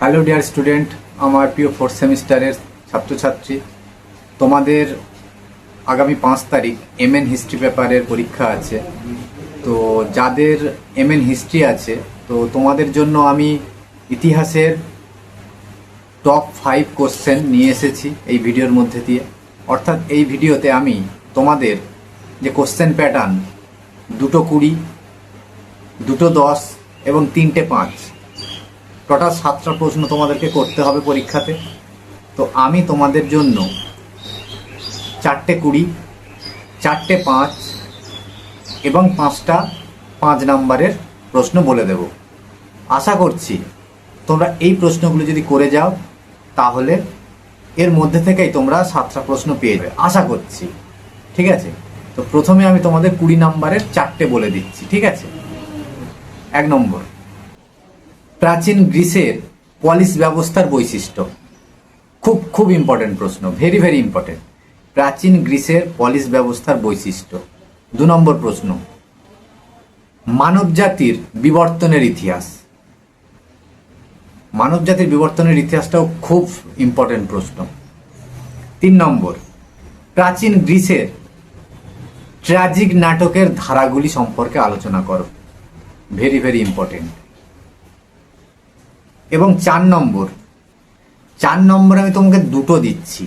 Hello dear student, আমার প্রিয় fourth সেমিস্টারের ছাত্রছাত্রী, তোমাদের আগামী 5 তারিখ এমএন হিস্ট্রি পেপারের পরীক্ষা আছে। তো যাদের এমএন হিস্ট্রি আছে, তো তোমাদের জন্য আমি ইতিহাসের টপ 5 কোশ্চেন নিয়ে এসেছি এই ভিডিওর মধ্যে দিয়ে। অর্থাৎ এই ভিডিওতে আমি তোমাদের যে কোশ্চেন প্যাটার্ন 2টো 20, 2টো 10 এবং 3টে 5, টোটাল 7টা প্রশ্ন তোমাদেরকে করতে হবে পরীক্ষাতে। তো আমি তোমাদের জন্য 4টে 20, 4টে 5 এবং 5টা 5 নাম্বারের প্রশ্ন বলে দেব। আশা করছি তোমরা এই প্রশ্নগুলো যদি করে যাও তাহলে এর মধ্যে থেকেই তোমরা 7টা প্রশ্ন পেয়ে যাবে, আশা করছি। ঠিক আছে, তো প্রথমে আমি তোমাদের 20 নাম্বারের 4টে বলে দিচ্ছি। ঠিক আছে, 1 নম্বর, প্রাচীন গ্রিসের পলিশ ব্যবস্থার বৈশিষ্ট্য। খুব ইম্পর্টেন্ট প্রশ্ন, ভেরি ভেরি ইম্পর্টেন্ট। প্রাচীন গ্রিসের পলিশ ব্যবস্থার বৈশিষ্ট্য। 2 নম্বর প্রশ্ন, মানবজাতির বিবর্তনের ইতিহাস। মানবজাতির বিবর্তনের ইতিহাসটাও খুব ইম্পর্টেন্ট প্রশ্ন। 3 নম্বর, প্রাচীন গ্রিসের ট্র্যাজিক নাটকের ধারাগুলি সম্পর্কে আলোচনা করো। Very very important. এবং 4 নম্বর আমি তোমাকে 2টো দিচ্ছি,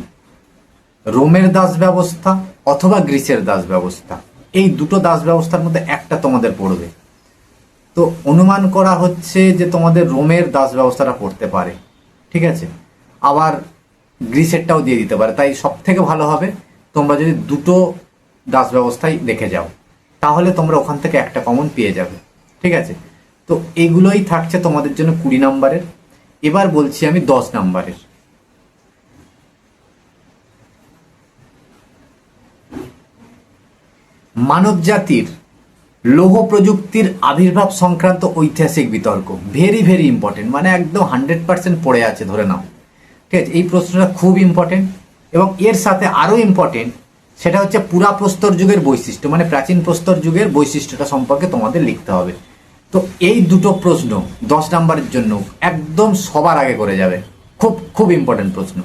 রোমের দাস ব্যবস্থা অথবা গ্রিসের দাস ব্যবস্থা। এই 2টো দাস ব্যবস্থার মধ্যে একটা তোমাদের পড়বে। তো অনুমান করা হচ্ছে যে তোমাদের রোমের দাস ব্যবস্থাটা পড়তে পারে। ঠিক আছে, আবার গ্রিসেরটাও দিয়ে দিতে পারে। তাই সব থেকে ভালো হবে তোমরা যদি 2টো দাস ব্যবস্থায় দেখে যাও, তাহলে তোমরা ওখান থেকে একটা কমন পেয়ে যাবে। ঠিক আছে, তো এগুলোই থাকছে তোমাদের জন্য 20 নাম্বারের। এবার বলছি আমি 10 নাম্বারের। মানব জাতির লৌহ প্রযুক্তির আবির্ভাব সংক্রান্ত ঐতিহাসিক বিতর্ক। ভেরি ভেরি ইম্পর্টেন্ট, মানে একদম 100% পড়ে আছে ধরে নাও। ঠিক আছে, এই প্রশ্নটা খুব ইম্পর্টেন্ট। এবং এর সাথে আরও ইম্পর্টেন্ট সেটা হচ্ছে পুরা প্রস্তর যুগের বৈশিষ্ট্য, মানে প্রাচীন প্রস্তর যুগের বৈশিষ্ট্যটা সম্পর্কে তোমাদের লিখতে হবে। তো এই 2টো প্রশ্ন 10 নাম্বারের জন্য একদম সবার আগে করে যাবে। খুব ইম্পর্টেন্ট প্রশ্ন।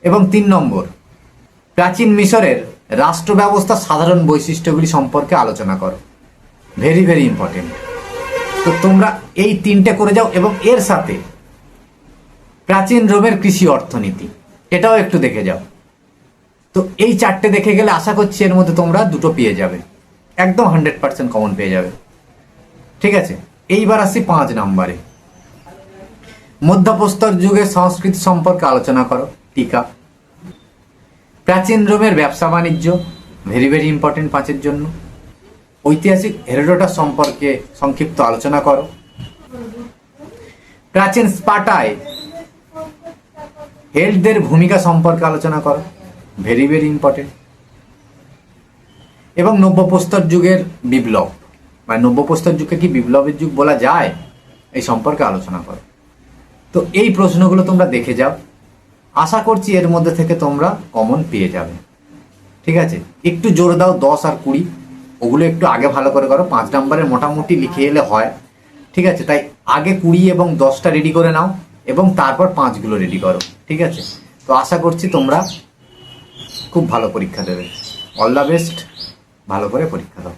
এবং 3 নম্বর, প্রাচীন মিশরের রাষ্ট্র ব্যবস্থার সাধারণ বৈশিষ্ট্যগুলি সম্পর্কে আলোচনা করো। Very very important. তো তোমরা এই 3টে করে যাও। এবং এর সাথে প্রাচীন রোমের কৃষি অর্থনীতি, এটাও একটু দেখে যাও। তো এই 4টে দেখে গেলে আশা করছি এর মধ্যে তোমরা 2টো পেয়ে যাবে, একদম 100% কমন পেয়ে যাবে। ঠিক আছে, এইবার আসি 5 নাম্বারে। মধ্যপ্রস্তর যুগের সংস্কৃতি সম্পর্কে আলোচনা করো। টিকা। প্রাচীন রোমের ব্যবসা বাণিজ্য, ভেরি ভেরি ইম্পর্টেন্ট 5-এর জন্য। ঐতিহাসিক হেরোডোটাস সম্পর্কে সংক্ষিপ্ত আলোচনা করো। প্রাচীন স্পার্টায় হেল্ডদের ভূমিকা সম্পর্কে আলোচনা করো। Very very important. এবং নব্যপ্রস্তর যুগের বিপ্লব, মানে নব্যপ্রস্তর যুগকে কি বিপ্লবের যুগ বলা যায়, এই সম্পর্কে আলোচনা করো। তো এই প্রশ্নগুলো তোমরা দেখে যাও, আশা করছি এর মধ্যে থেকে তোমরা কমন পেয়ে যাবে। ঠিক আছে, একটু জোর দাও 10 আর 20, ওগুলো একটু আগে ভালো করে করো। 5 নাম্বারের মোটামুটি লিখে এলে হয়। ঠিক আছে, তাই আগে 20 এবং 10টা রেডি করে নাও এবং তারপর 5গুলো রেডি করো। ঠিক আছে, তো আশা করছি তোমরা খুব ভালো পরীক্ষা দেবে। অল দ্য বেস্ট, ভালো করে পরীক্ষা দাও।